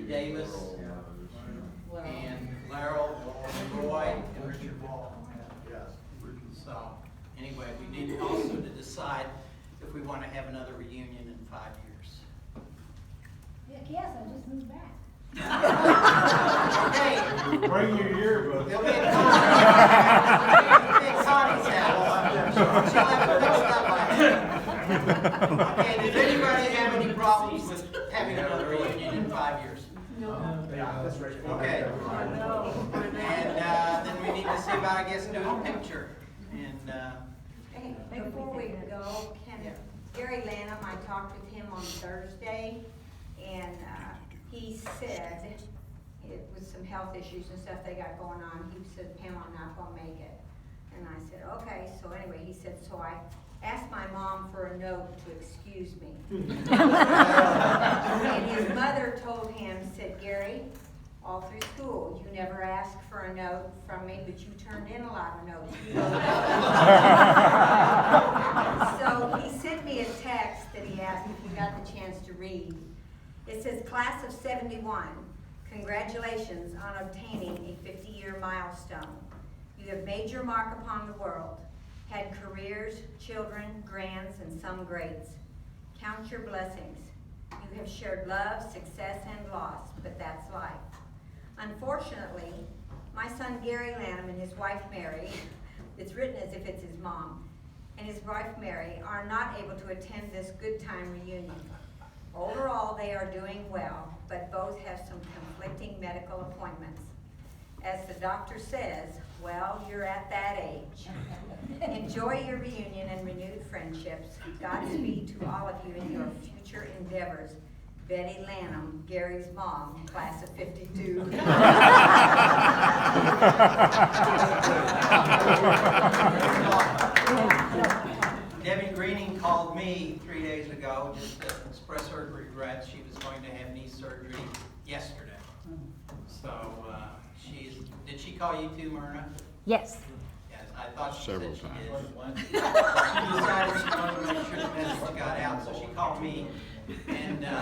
Davis, and Laryl, and Roy, and Richard Ball. So, anyway, we need also to decide if we want to have another reunion in 5 years. Heck yes, I just moved back. Okay. Bring your yearbook. They'll be at Connie's house. She'll have it fixed up by then. Okay, does anybody have any problems with having another reunion in 5 years? Yeah, that's right. Okay. And then we need to see about, I guess, doing a picture. And, Hey, before we go, Gary Lanham, I talked with him on Thursday, and he said it was some health issues and stuff they got going on. He said, Pam, I'm not gonna make it. And I said, okay. So anyway, he said, so I asked my mom for a note to excuse me. And his mother told him, said, Gary, all through school, you never asked for a note from me, but you turned in a lot of notes. So he sent me a text that he asked if you got the chance to read. It says, Class of 71, congratulations on obtaining a 50-year milestone. You have made your mark upon the world, had careers, children, grands, and some greats. Count your blessings. You have shared love, success, and loss, but that's life. Unfortunately, my son Gary Lanham and his wife Mary, it's written as if it's his mom, and his wife Mary are not able to attend this good time reunion. Overall, they are doing well, but both have some conflicting medical appointments. As the doctor says, well, you're at that age. Enjoy your reunion and renewed friendships. Godspeed to all of you in your future endeavors. Betty Lanham, Gary's mom, class of 52. Debbie Greening called me 3 days ago just to express her regrets. She was going to have knee surgery yesterday. So did she call you too, Myrna? Yes. Yes, I thought she Several said she times. did. She decided she wanted to make sure the message got out, so she called me. And no.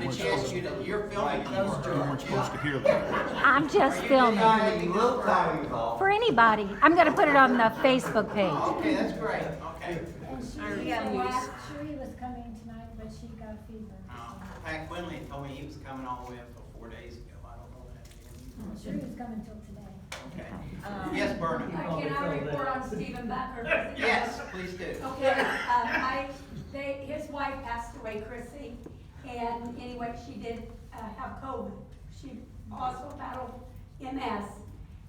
Did she ask you that you're filming? You weren't supposed to hear that. I'm just Are you filming. denying the time call? For anybody. I'm going to put it on the Facebook page. Okay, that's great. Okay. And she was Yeah, we last, used- Sheree was coming tonight, but she got fever. Pat Quinley told me he was coming all the way up to 4 days ago. I don't know that. Sheree was coming till today. Okay. Yes, Bernie. Can I report on Stephen Becker? Yes, please do. Okay, his wife passed away, Chrissy, and anyway, she did have COVID. She also battled MS,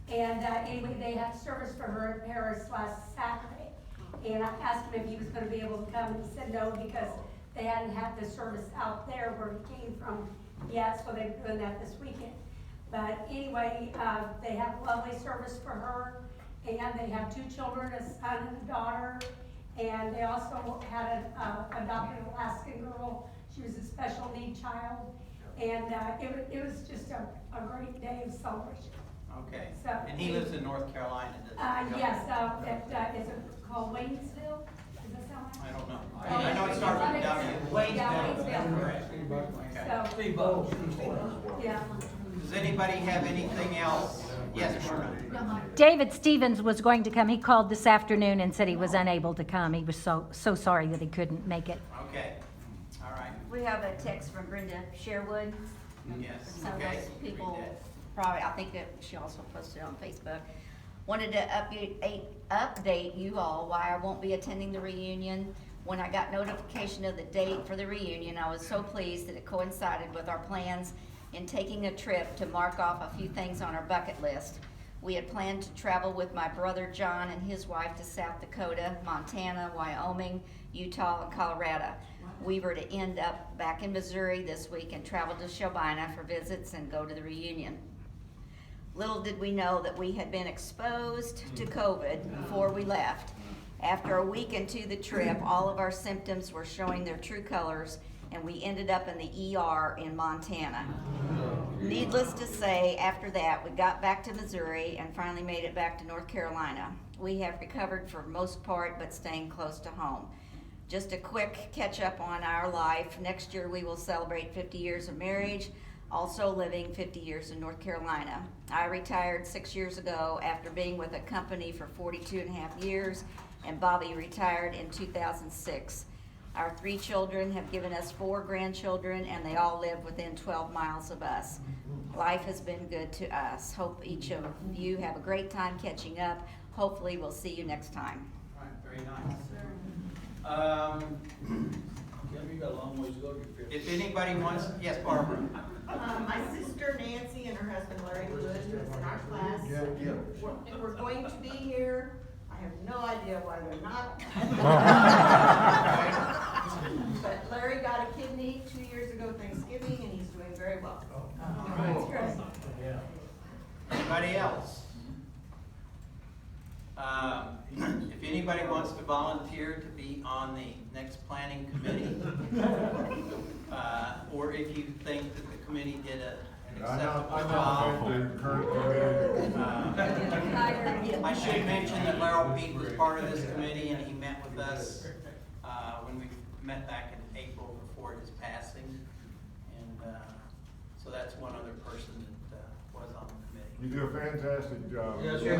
and anyway, they had service for her in Paris last Saturday. And I asked him if he was gonna be able to come, and he said no, because they hadn't had the service out there where he came from yet, so they're doing that this weekend. But anyway, they have lovely service for her, and they have 2 children, a son and a daughter, and they also had an adopted Alaskan girl. She was a special need child, and it was just a great day of celebration. Okay. So- And he lives in North Carolina, doesn't he? Yes, is it called Waynesville? Does that sound right? I don't know. I know it starts with W. Yeah, Okay. So, yeah. Does anybody have anything else? Yes, Myrna. David Stevens was going to come. He called this afternoon and said he was unable to come. He was so sorry that he couldn't make it. Okay. All right. We have a text from Brenda Sherwood. Yes. Some of Okay. those Read people that. probably, I think that she also posted it on Facebook. Wanted to update you all why I won't be attending the reunion. When I got notification of the date for the reunion, I was so pleased that it coincided with our plans in taking a trip to mark off a few things on our bucket list. We had planned to travel with my brother John and his wife to South Dakota, Montana, Wyoming, Utah, and Colorado. We were to end up back in Missouri this week and travel to Shelby for visits and go to the reunion. Little did we know that we had been exposed to COVID before we left. After a week into the trip, all of our symptoms were showing their true colors, and we ended up in the ER in Montana. Needless to say, after that, we got back to Missouri and finally made it back to North Carolina. We have recovered for most part, but staying close to home. Just a quick catch up on our life. Next year we will celebrate 50 years of marriage, also living 50 years in North Carolina. I retired 6 years ago after being with a company for 42 and a half years, and Bobby retired in 2006. Our 3 children have given us 4 grandchildren, and they all live within 12 miles of us. Life has been good to us. Hope each of you have a great time catching up. Hopefully we'll see you next time. All right, very nice. You got a long ways to go to your fifth. If anybody wants, yes, Barbara. My sister Nancy and her husband Larry Wood, who is in our class, we're going to be here. I have no idea why they're not. But Larry got a kidney 2 years ago Thanksgiving, and he's doing very well. Cool. Anybody else? If anybody wants to volunteer to be on the next planning committee, or if you think that the committee did an acceptable job. I should mention that Laurel Pete was part of this committee, and he met with us when we met back in April before his passing. And so that's one other person that was on the committee. You do a fantastic job. Yes, you do.